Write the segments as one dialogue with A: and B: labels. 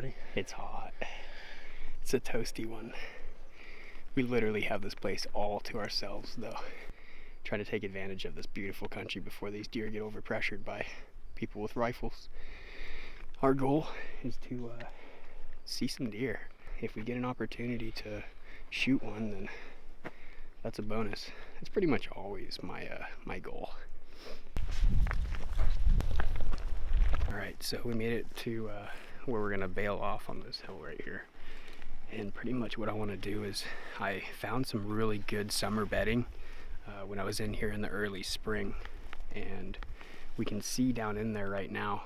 A: already?
B: It's hot. It's a toasty one. We literally have this place all to ourselves, though. Trying to take advantage of this beautiful country before these deer get overpressured by people with rifles. Our goal is to see some deer. If we get an opportunity to shoot one, then that's a bonus. It's pretty much always my goal. All right, so we made it to where we're gonna bail off on this hill right here. And pretty much what I want to do is I found some really good summer bedding when I was in here in the early spring, and we can see down in there right now.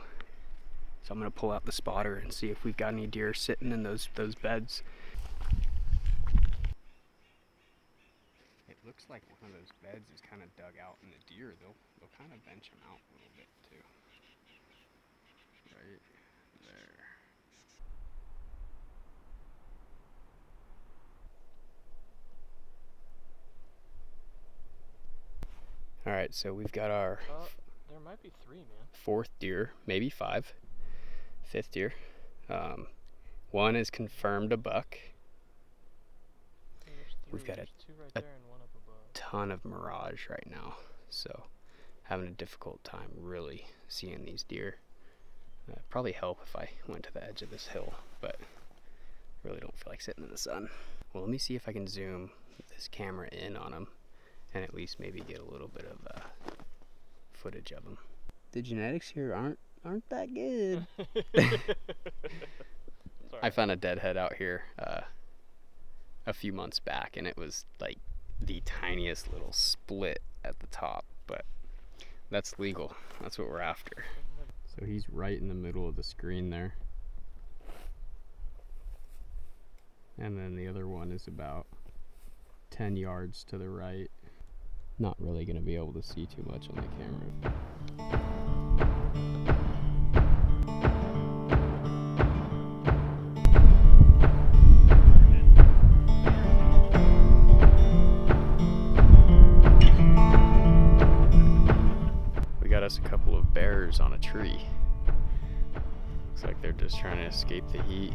B: So I'm gonna pull out the spotter and see if we've got any deer sitting in those beds. It looks like one of those beds is kind of dug out, and the deer they'll kind of bench them out a little bit too. Right there. All right, so we've got our
A: there might be 3, man.
B: 4th deer, maybe 5, 5th deer. One is confirmed a buck. We've got a ton of mirage right now, so having a difficult time really seeing these deer. Probably help if I went to the edge of this hill, but really don't feel like sitting in the sun. Well, let me see if I can zoom this camera in on them and at least maybe get a little bit of footage of them. The genetics here aren't that good. I found a deadhead out here a few months back, and it was like the tiniest little split at the top, but that's legal. That's what we're after. So he's right in the middle of the screen there. And then the other one is about 10 yards to the right. Not really going to be able to see too much on the camera. We got us a couple of bears on a tree. Looks like they're just trying to escape the heat.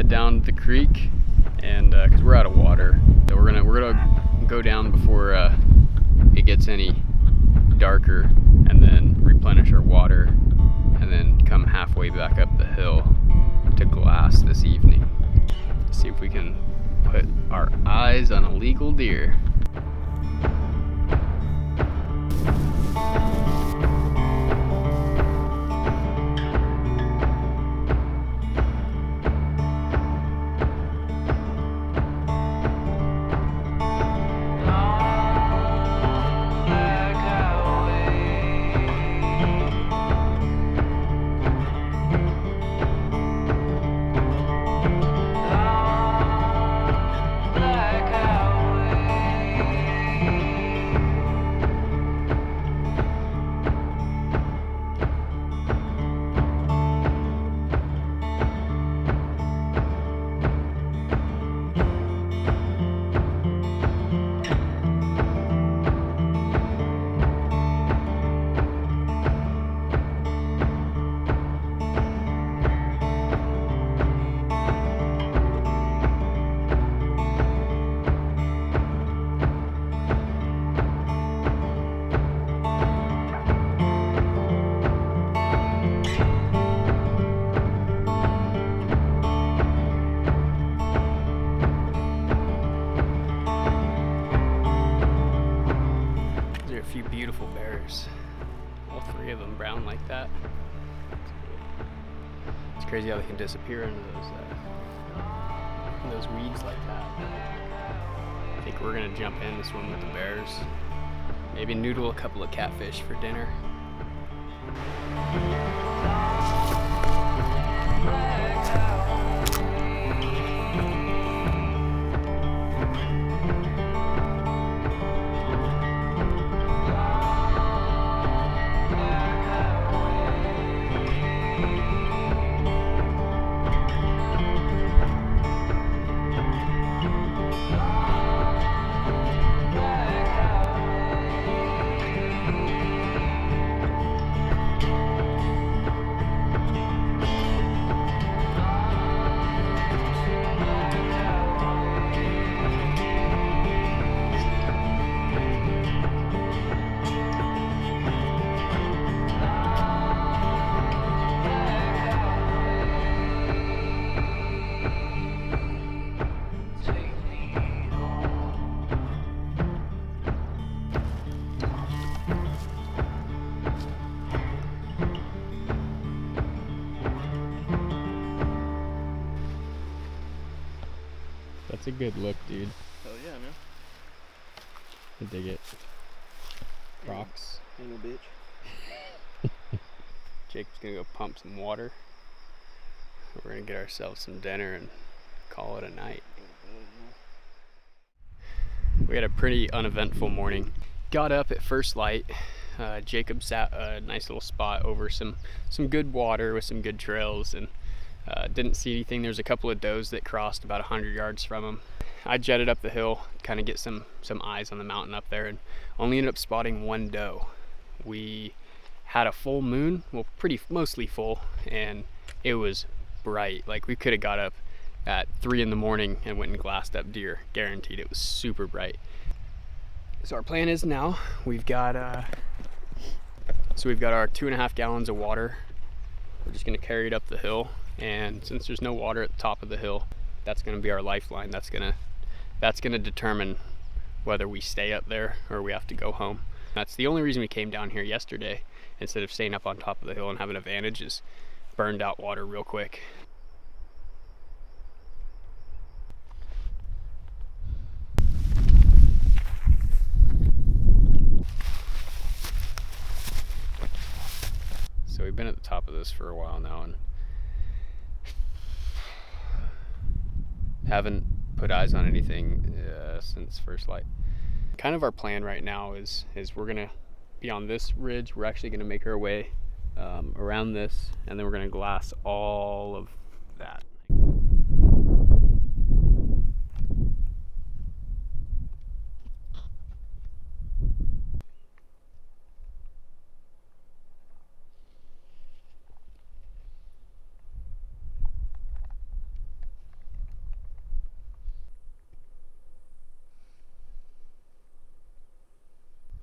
B: Down the creek, and because we're out of water, so we're gonna go down before it gets any darker, and then replenish our water, and then come halfway back up the hill to glass this evening. See if we can put our eyes on a legal deer. Beautiful bears, all 3 of them brown like that. It's crazy how they can disappear into those weeds like that. I think we're gonna jump in and swim with the bears. Maybe noodle a couple of catfish for dinner. That's a good look, dude.
A: Hell yeah, man.
B: I dig it. Rocks.
A: Little bitch.
B: Jacob's gonna go pump some water. We're gonna get ourselves some dinner and call it a night. We had a pretty uneventful morning. Got up at first light. Jacob sat a nice little spot over some good water with some good trails, and didn't see anything. There's a couple of does that crossed about 100 yards from him. I jetted up the hill, kind of get some eyes on the mountain up there, and only ended up spotting one doe. We had a full moon, well, mostly full, and it was bright. Like, we could have got up at 3 in the morning and went and glassed up deer, guaranteed. It was super bright. So our plan is now we've got our 2.5 gallons of water. We're just gonna carry it up the hill, and since there's no water at the top of the hill, that's gonna be our lifeline. That's gonna determine whether we stay up there or we have to go home. That's the only reason we came down here yesterday instead of staying up on top of the hill and having an advantage, is burned out water real quick. So we've been at the top of this for a while now and haven't put eyes on anything since first light. Kind of our plan right now is we're gonna be on this ridge. We're actually gonna make our way around this, and then we're gonna glass all of that.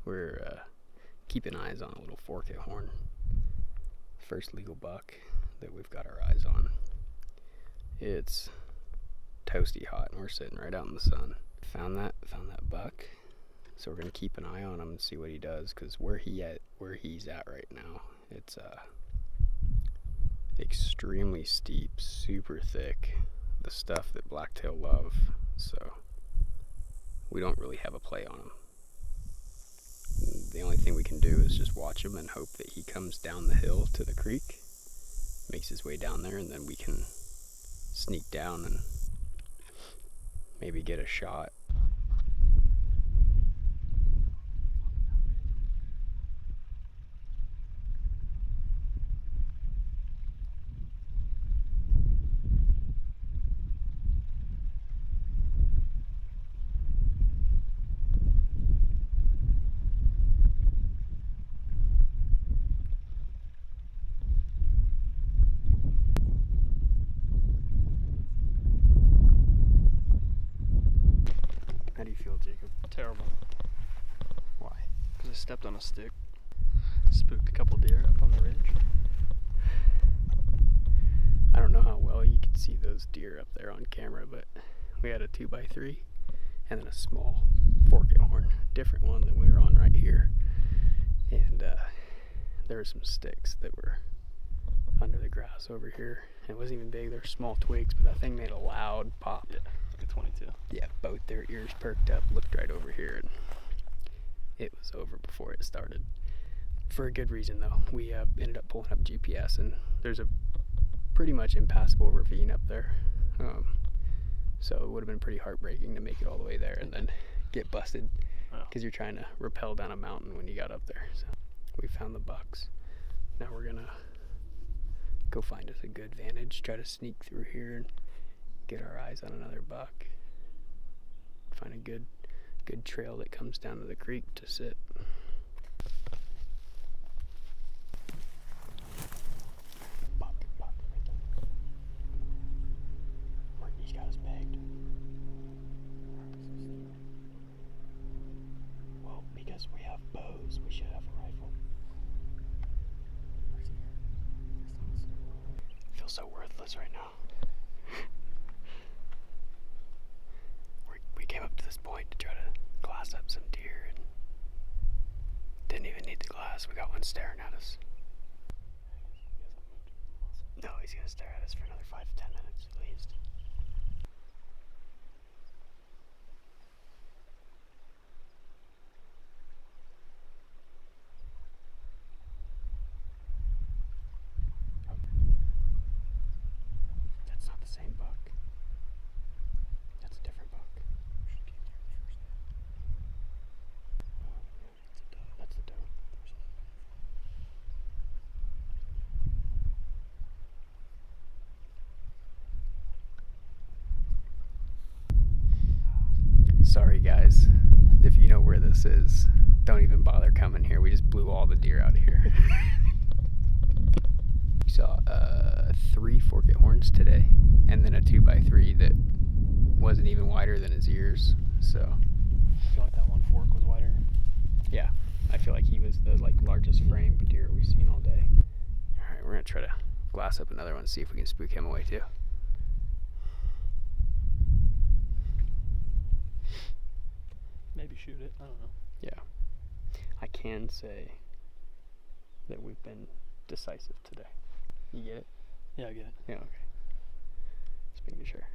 B: We're keeping eyes on a little forked horn. First legal buck that we've got our eyes on. It's toasty hot and we're sitting right out in the sun. Found that buck. So we're gonna keep an eye on him and see what he does, because where he's at right now, it's extremely steep, super thick, the stuff that blacktail love. So we don't really have a play on him. The only thing we can do is just watch him and hope that he comes down the hill to the creek, makes his way down there, and then we can sneak down and maybe get a shot. How do you feel, Jacob?
A: Terrible.
B: Why?
A: Because I stepped on a stick. Spooked a couple deer up on the ridge.
B: I don't know how well you can see those deer up there on camera, but we had a 2x3 and then a small forked horn, different one than we were on right here. And there were some sticks that were under the grass over here. It wasn't even big, they're small twigs, but that thing made a loud pop.
A: Yeah, like a 22.
B: Yeah, both their ears perked up, looked right over here, and it was over before it started. For a good reason, though. We ended up pulling up GPS, and there's a pretty much impassable ravine up there. So it would have been pretty heartbreaking to make it all the way there and then get busted, because you're trying to rappel down a mountain when you got up there. So we found the bucks. Now we're gonna go find us a good vantage, try to sneak through here and get our eyes on another buck. Find a good trail that comes down to the creek to sit. Buck right there. He's got us pegged. Well, because we have bows, we should have a rifle. I feel so worthless right now. We came up to this point to try to glass up some deer and didn't even need the glass. We got one staring at us. No, he's gonna stare at us for another 5 to 10 minutes at least. Sorry guys, if you know where this is, don't even bother coming here. We just blew all the deer out of here. We saw 3 forked horns today, and then a 2x3 that wasn't even wider than his ears. So
A: I feel like that one fork was wider.
B: yeah, I feel like he was the largest frame deer we've seen all day. All right, we're gonna try to glass up another one, see if we can spook him away too.
A: Maybe shoot it. I don't know.
B: Yeah, I can say that we've been decisive today. You get it?
A: Yeah, I get it.
B: Yeah, okay. Just making sure.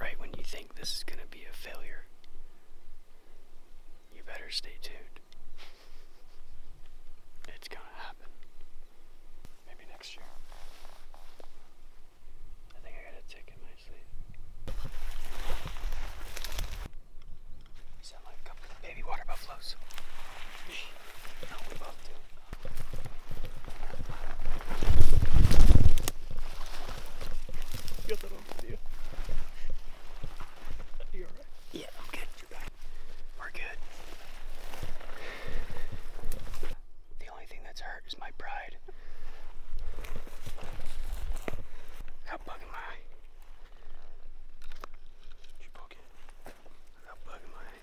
B: Right when you think this is gonna be a failure, you better stay tuned. It's gonna happen.
A: Maybe next year.
B: I think I got a tick in my sleeve. Sound like a couple of baby water buffaloes. No, we both do.
A: Get that on video. You alright?
B: Yeah, I'm good. We're good. The only thing that's hurt is my pride. Got a bug in my eye.
A: Did you poke it?
B: I got a bug in my eye.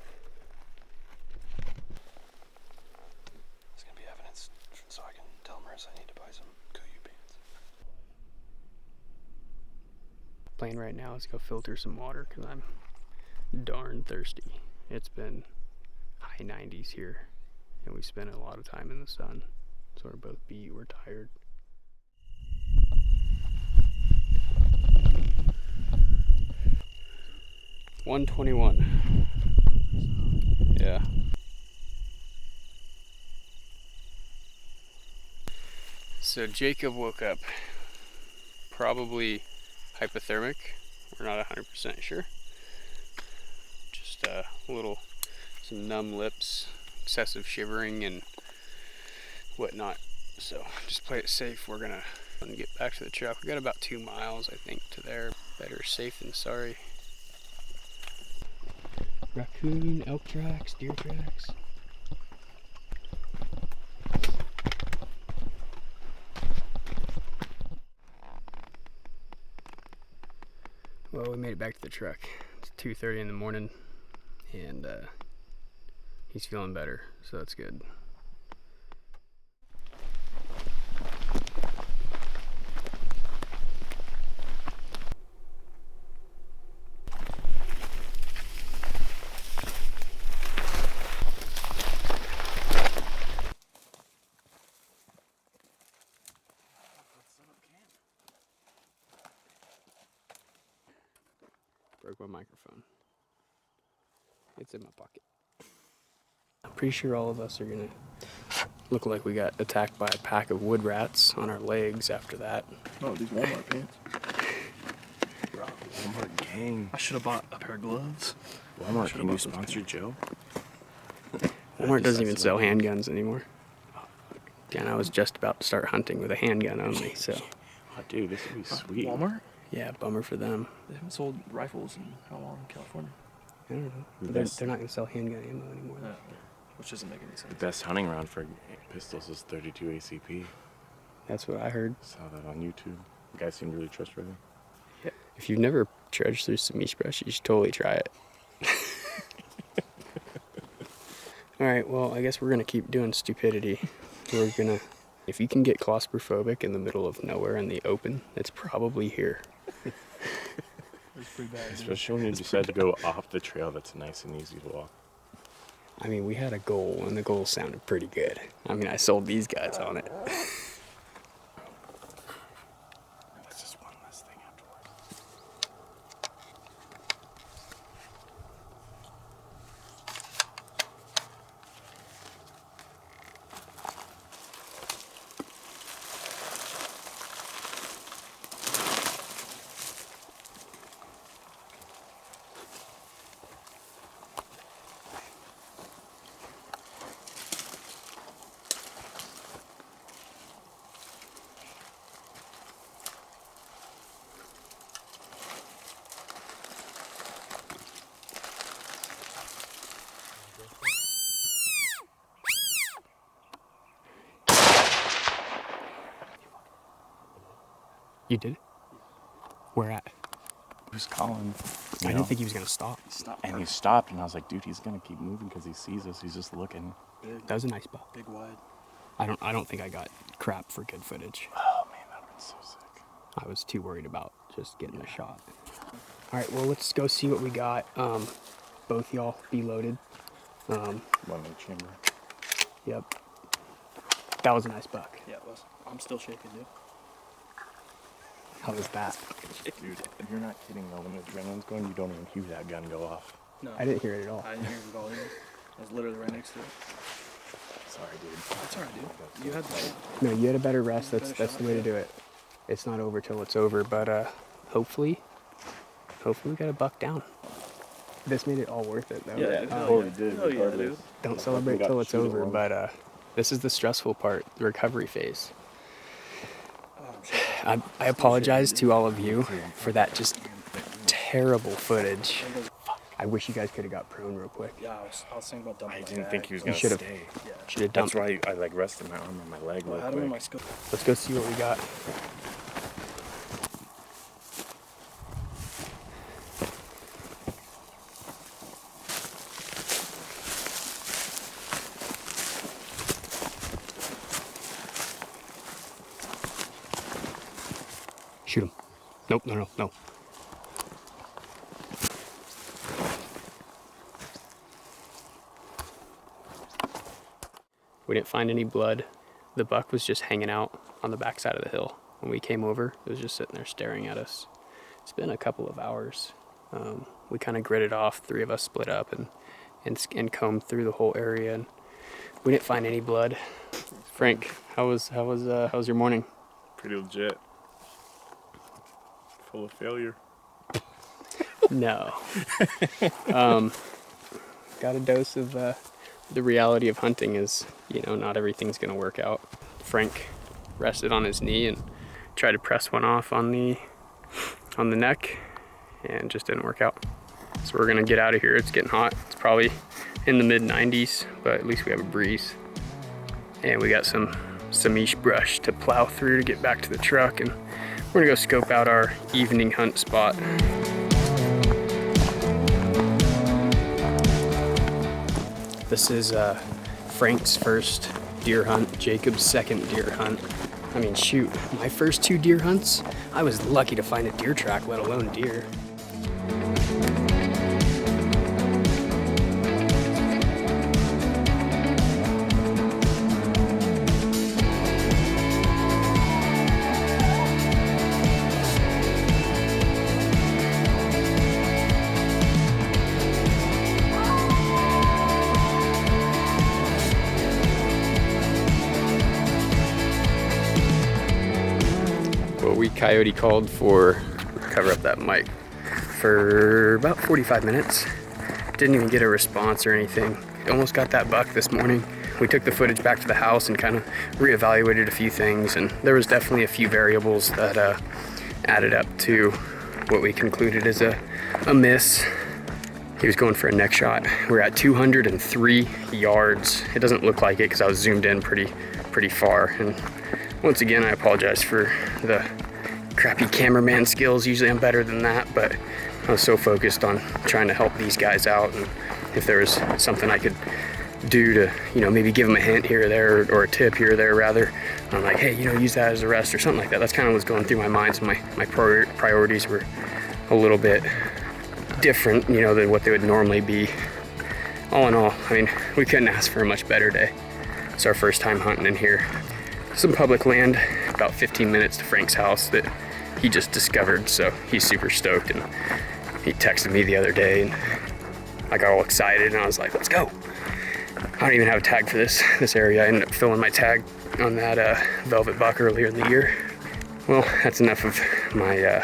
A: It's gonna be evidence so I can tell Marissa I need to buy some COYOTE pants.
B: Plan right now is go filter some water because I'm darn thirsty. It's been high 90s here and we spent a lot of time in the sun, so we're both beat, we're tired. $121. Yeah. So Jacob woke up probably hypothermic. We're not 100% sure. Just some numb lips, excessive shivering and whatnot. So just play it safe. We're gonna get back to the truck. We got about 2 miles, I think, to there. Better safe than sorry. Raccoon, elk tracks, deer tracks. Well, we made it back to the truck. It's 2:30 in the morning, and he's feeling better, so that's good. Broke my microphone. It's in my pocket. I'm pretty sure all of us are gonna look like we got attacked by a pack of wood rats on our legs after that.
A: Oh, these Walmart pants.
C: Bro, Walmart gang.
A: I should have bought a pair of gloves.
C: Walmart, can you sponsor Joe?
B: Walmart doesn't even sell handguns anymore. And I was just about to start hunting with a handgun only, so.
C: Oh, dude, this would be sweet.
A: Walmart?
B: Yeah, bummer for them.
A: They haven't sold rifles in how long in California?
B: I don't know. They're not going to sell handgun ammo anymore.
A: Yeah, which doesn't make any sense.
C: The best hunting round for pistols is 32 ACP.
B: That's what I heard.
C: Saw that on YouTube. The guy seemed really trustworthy.
B: Yeah. If you've never trudged through some meat brush, you should totally try it. Alright, well, I guess we're going to keep doing stupidity. We're going to... If you can get claustrophobic in the middle of nowhere in the open, it's probably here.
A: It's pretty bad.
C: Especially when you decide to go off the trail that's nice and easy to walk.
B: I mean, we had a goal, and the goal sounded pretty good. I mean, I sold these guys on it.
C: That's just one less thing afterwards.
B: You did? Where at?
C: He was calling.
B: I didn't think he was gonna stop.
C: And he stopped, and I was like, dude, he's gonna keep moving because he sees us. He's just looking.
B: That was a nice buck.
A: Big wide.
B: I don't think I got crap for good footage.
C: Oh man, that would been so sick.
B: I was too worried about just getting a shot. All right, well, let's go see what we got. Both y'all be loaded.
C: One in the chamber.
B: Yep. That was a nice buck.
A: Yeah, it was. I'm still shaking, dude.
B: How was that?
C: Dude, you're not kidding though. When the adrenaline's going, you don't even hear that gun go off.
A: No.
B: I didn't hear it at all.
A: I didn't hear it at all either. I was literally right next to it.
C: Sorry, dude.
A: That's alright, dude. You had the shot.
B: No, you had a better rest. That's
A: Better
B: the way to
A: shot,
B: do it. It's not over till it's over, but hopefully we got a buck down. This made it all worth it, though.
A: Yeah,
C: it
A: hell
C: totally
A: yeah.
C: did.
A: Hell yeah,
C: regardless.
A: dude.
B: Don't
C: We
B: celebrate
C: got
B: till
C: to
B: it's
C: shoot it
B: over,
C: once.
B: but this is the stressful part, the recovery phase.
A: Oh, I'm shaking.
B: I apologize to all of you for that just terrible footage. I wish you guys could have got prone real quick.
A: Yeah, I was thinking about dumping
C: I
A: my
C: didn't
A: bag.
C: think he was
B: You
C: gonna
B: should've-
C: stay.
A: Yeah.
B: Should have
C: That's
B: dumped.
C: why I like rested my arm on my leg
A: Well, I
C: real
A: had him in my
C: quick.
A: scope.
B: Let's go see what we got. Shoot him. Nope, no. We didn't find any blood. The buck was just hanging out on the backside of the hill. When we came over, it was just sitting there staring at us. It's been a couple of hours. We kind of gridded off. 3 of us split up and combed through the whole area, and we didn't find any blood. Frank, how was your morning?
C: Pretty legit. Full of failure.
B: No. Got a dose of the reality of hunting is, not everything's gonna work out. Frank rested on his knee and tried to press one off on the neck, and just didn't work out. So we're gonna get out of here. It's getting hot. It's probably in the mid 90s, but at least we have a breeze. And we got some samish brush to plow through to get back to the truck, and we're gonna go scope out our evening hunt spot. This is Frank's first deer hunt, Jacob's second deer hunt. I mean, shoot, my first 2 deer hunts, I was lucky to find a deer track, let alone deer. We coyote called for, cover up that mic, for about 45 minutes. Didn't even get a response or anything. Almost got that buck this morning. We took the footage back to the house and kind of reevaluated a few things, and there was definitely a few variables that added up to what we concluded as a miss. He was going for a neck shot. We're at 203 yards. It doesn't look like it because I was zoomed in pretty far. And once again, I apologize for the crappy cameraman skills. Usually I'm better than that, but I was so focused on trying to help these guys out, and if there was something I could do to, maybe give them a hint here or there, or a tip here or there rather, I'm like, hey, use that as a rest or something like that. That's kind of what's going through my mind. So my priorities were a little bit different, than what they would normally be. All in all, I mean, we couldn't ask for a much better day. It's our first time hunting in here. Some public land, about 15 minutes to Frank's house that he just discovered, so he's super stoked, and he texted me the other day, and I got all excited, and I was like, let's go. I don't even have a tag for this area. I ended up filling my tag on that velvet buck earlier in the year. Well, that's enough of my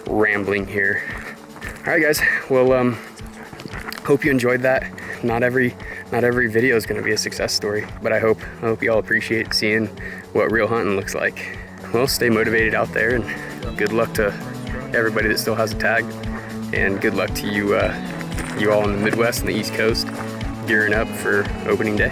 B: rambling here. All right, guys, well, hope you enjoyed that. Not every video is going to be a success story, but I hope you all appreciate seeing what real hunting looks like. Well, stay motivated out there, and good luck to everybody that still has a tag, and good luck to you all in the Midwest and the East Coast gearing up for opening day.